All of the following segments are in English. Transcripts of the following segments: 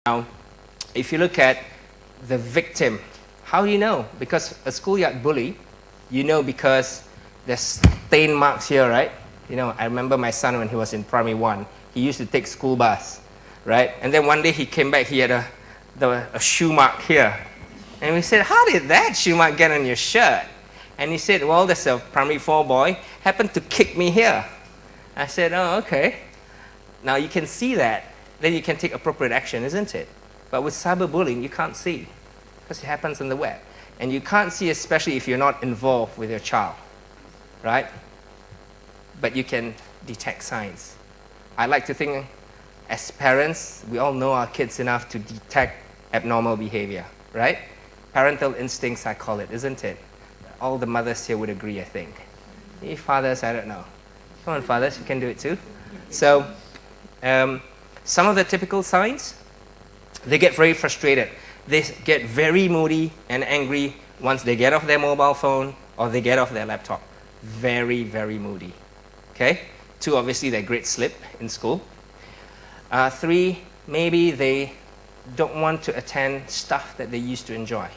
Now, if you look at the victim, how do you know? Because a schoolyard bully, you know because there's stain marks here, right? You know, I remember my son when he was in primary 1, he used to take school bus, right? And then one day he came back, he had a shoe mark here. And we said, how did that shoe mark get on your shirt? And he said, well, there's a primary 4 boy, happened to kick me here. I said, oh, okay. Now you can see that, then you can take appropriate action, isn't it? But with cyberbullying, you can't see, because it happens on the web. And you can't see, especially if you're not involved with your child, right? But you can detect signs. I like to think, as parents, we all know our kids enough to detect abnormal behavior, right? Parental instincts, I call it, isn't it? All the mothers here would agree, I think. You fathers, I don't know. Come on, fathers, you can do it too. So, some of the typical signs, they get very frustrated. They get very moody and angry once they get off their mobile phone or they get off their laptop. Very, very moody. Okay? 2, obviously, they're great slip in school. 3, maybe they don't want to attend stuff that they used to enjoy.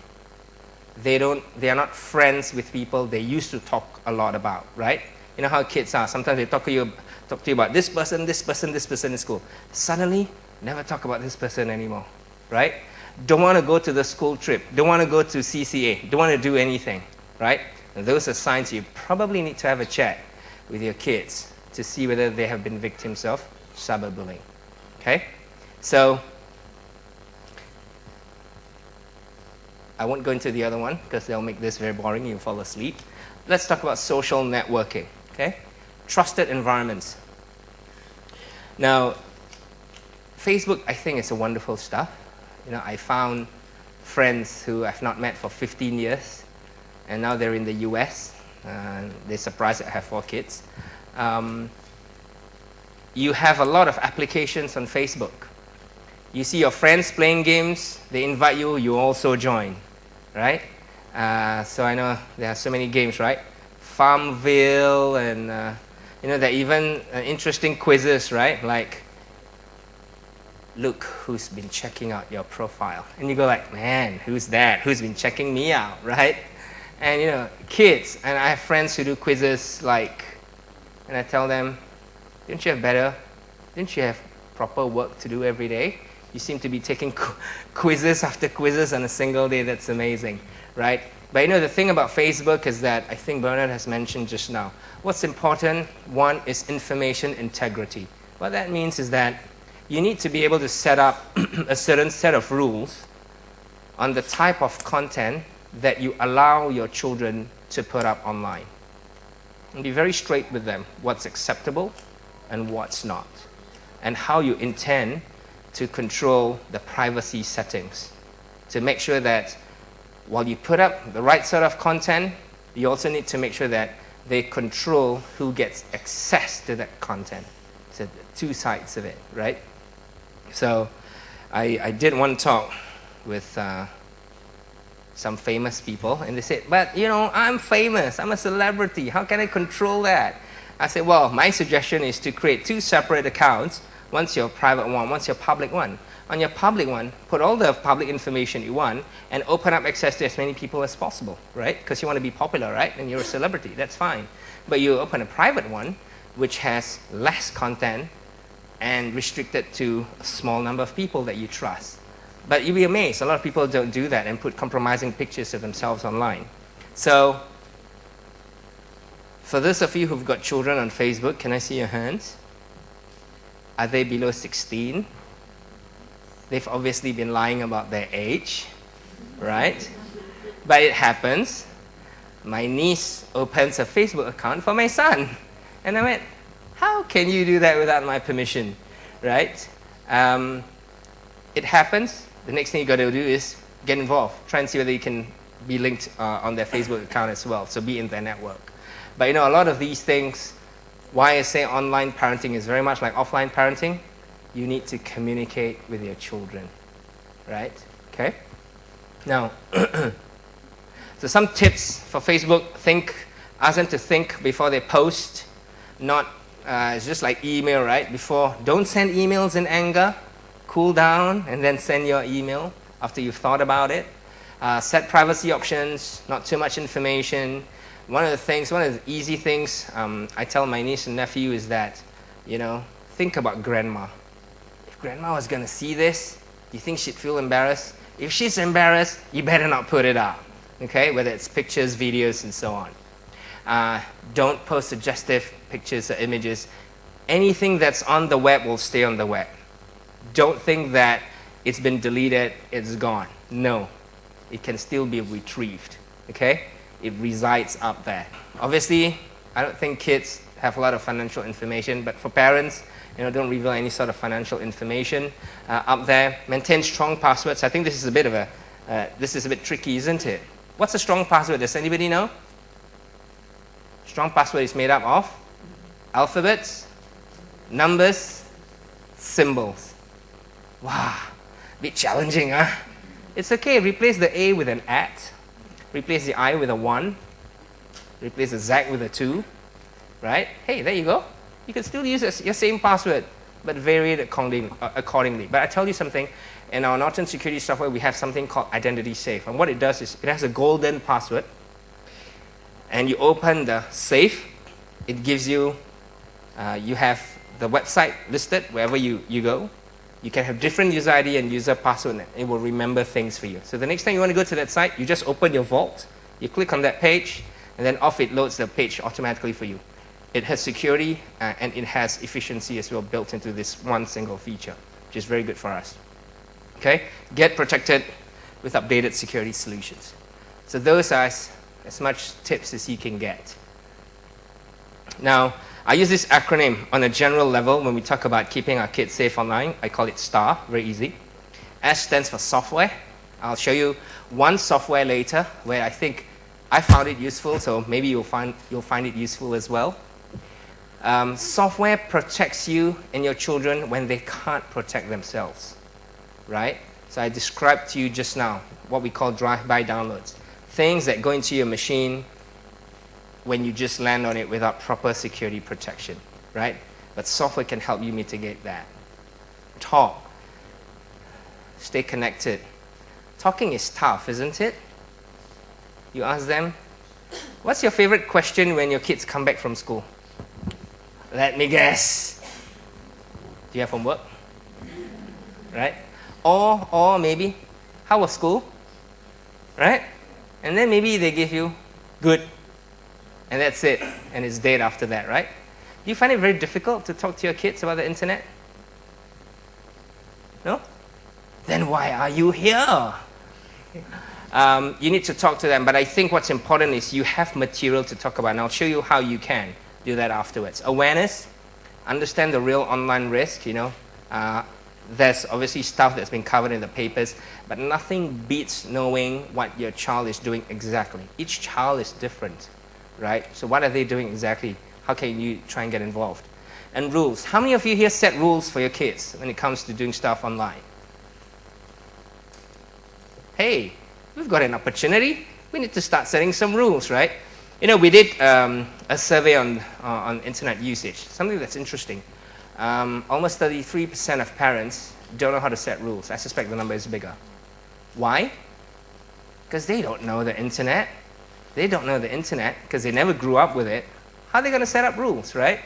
They are not friends with people they used to talk a lot about, right? You know how kids are. Sometimes they talk to you about this person in school. Suddenly, never talk about this person anymore, right? Don't want to go to the school trip. Don't want to go to CCA. Don't want to do anything, right? And those are signs you probably need to have a chat with your kids to see whether they have been victims of cyberbullying, okay? So, I won't go into the other one because they'll make this very boring. You'll fall asleep. Let's talk about social networking, okay? Trusted environments. Now, Facebook, I think, is a wonderful stuff. You know, I found friends who I've not met for 15 years, and now they're in the US. They're surprised that I have 4 kids. You have a lot of applications on Facebook. You see your friends playing games, they invite you, you also join, right? So I know there are so many games, right? Farmville, and you know, there are even interesting quizzes, right? Like, look who's been checking out your profile. And you go like, man, who's that? Who's been checking me out, right? And you know, kids, and I have friends who do quizzes like, and I tell them, didn't you have better? Didn't you have proper work to do every day? You seem to be taking quizzes after quizzes on a single day. That's amazing, right? But you know, the thing about Facebook is that I think Bernard has mentioned just now. What's important, one, is information integrity. What that means is that you need to be able to set up a certain set of rules on the type of content that you allow your children to put up online. And be very straight with them, what's acceptable and what's not, and how you intend to control the privacy settings to make sure that while you put up the right sort of content, you also need to make sure that they control who gets access to that content. So the 2 sides of it, right? So I did one talk with some famous people, and they said, but you know, I'm famous, I'm a celebrity, how can I control that? I said, well, my suggestion is to create 2 separate accounts. One's your private one, one's your public one. On your public one, put all the public information you want and open up access to as many people as possible, right? Because you want to be popular, right? And you're a celebrity, that's fine. But you open a private one, which has less content and restricted to a small number of people that you trust. But you'll be amazed, a lot of people don't do that and put compromising pictures of themselves online. So, for those of you who've got children on Facebook, can I see your hands? Are they below 16? They've obviously been lying about their age, right? But it happens. My niece opens a Facebook account for my son. And I went, how can you do that without my permission, right? It happens. The next thing you got to do is get involved. Try and see whether you can be linked on their Facebook account as well, so be in their network. But you know, a lot of these things, why I say online parenting is very much like offline parenting, you need to communicate with your children, right? Okay? Now, so some tips for Facebook, ask them to think before they post, not, it's just like email, right? Before, don't send emails in anger, cool down and then send your email after you've thought about it. Set privacy options, not too much information. One of the easy things I tell my niece and nephew is that, think about grandma. If grandma was going to see this, do you think she'd feel embarrassed? If she's embarrassed, you better not put it up, okay? Whether it's pictures, videos, and so on. Don't post suggestive pictures or images. Anything that's on the web will stay on the web. Don't think that it's been deleted, it's gone. No, it can still be retrieved, okay? It resides up there. Obviously, I don't think kids have a lot of financial information, but for parents, don't reveal any sort of financial information up there. Maintain strong passwords. I think this is a bit tricky, isn't it? What's a strong password? Does anybody know? Strong password is made up of alphabets, numbers, symbols. Wow, bit challenging, huh? It's okay, replace the A with an @ replace the I with a 1, replace the Z with a 2, right? Hey, there you go. You can still use your same password, but vary it accordingly. But I tell you something, in our Norton security software, we have something called Identity Safe. And what it does is, it has a golden password, and you open the safe, it gives you, you have the website listed wherever you go. You can have different user ID and user password, and it will remember things for you. So the next time you want to go to that site, you just open your vault, you click on that page, and then off it loads the page automatically for you. It has security and it has efficiency as well built into this one single feature, which is very good for us. Okay? Get protected with updated security solutions. So those are as much tips as you can get. Now, I use this acronym on a general level when we talk about keeping our kids safe online. I call it STAR, very easy. S stands for software. I'll show you one software later where I think I found it useful, so maybe you'll find it useful as well. Software protects you and your children when they can't protect themselves, right? So I described to you just now what we call drive-by downloads. Things that go into your machine when you just land on it without proper security protection, right? But software can help you mitigate that. Talk. Stay connected. Talking is tough, isn't it? You ask them, what's your favorite question when your kids come back from school? Let me guess. Do you have homework? Right? Or maybe, how was school? Right? And then maybe they give you good. And that's it. And it's dead after that, right? Do you find it very difficult to talk to your kids about the internet? No? Then why are you here? You need to talk to them, but I think what's important is you have material to talk about, and I'll show you how you can do that afterwards. Awareness, understand the real online risk, there's obviously stuff that's been covered in the papers, but nothing beats knowing what your child is doing exactly. Each child is different, right? So what are they doing exactly? How can you try and get involved? And rules. How many of you here set rules for your kids when it comes to doing stuff online? Hey, we've got an opportunity. We need to start setting some rules, right? We did a survey on internet usage, something that's interesting. Almost 33% of parents don't know how to set rules. I suspect the number is bigger. Why? Because they don't know the internet. They don't know the internet because they never grew up with it. How are they going to set up rules, right?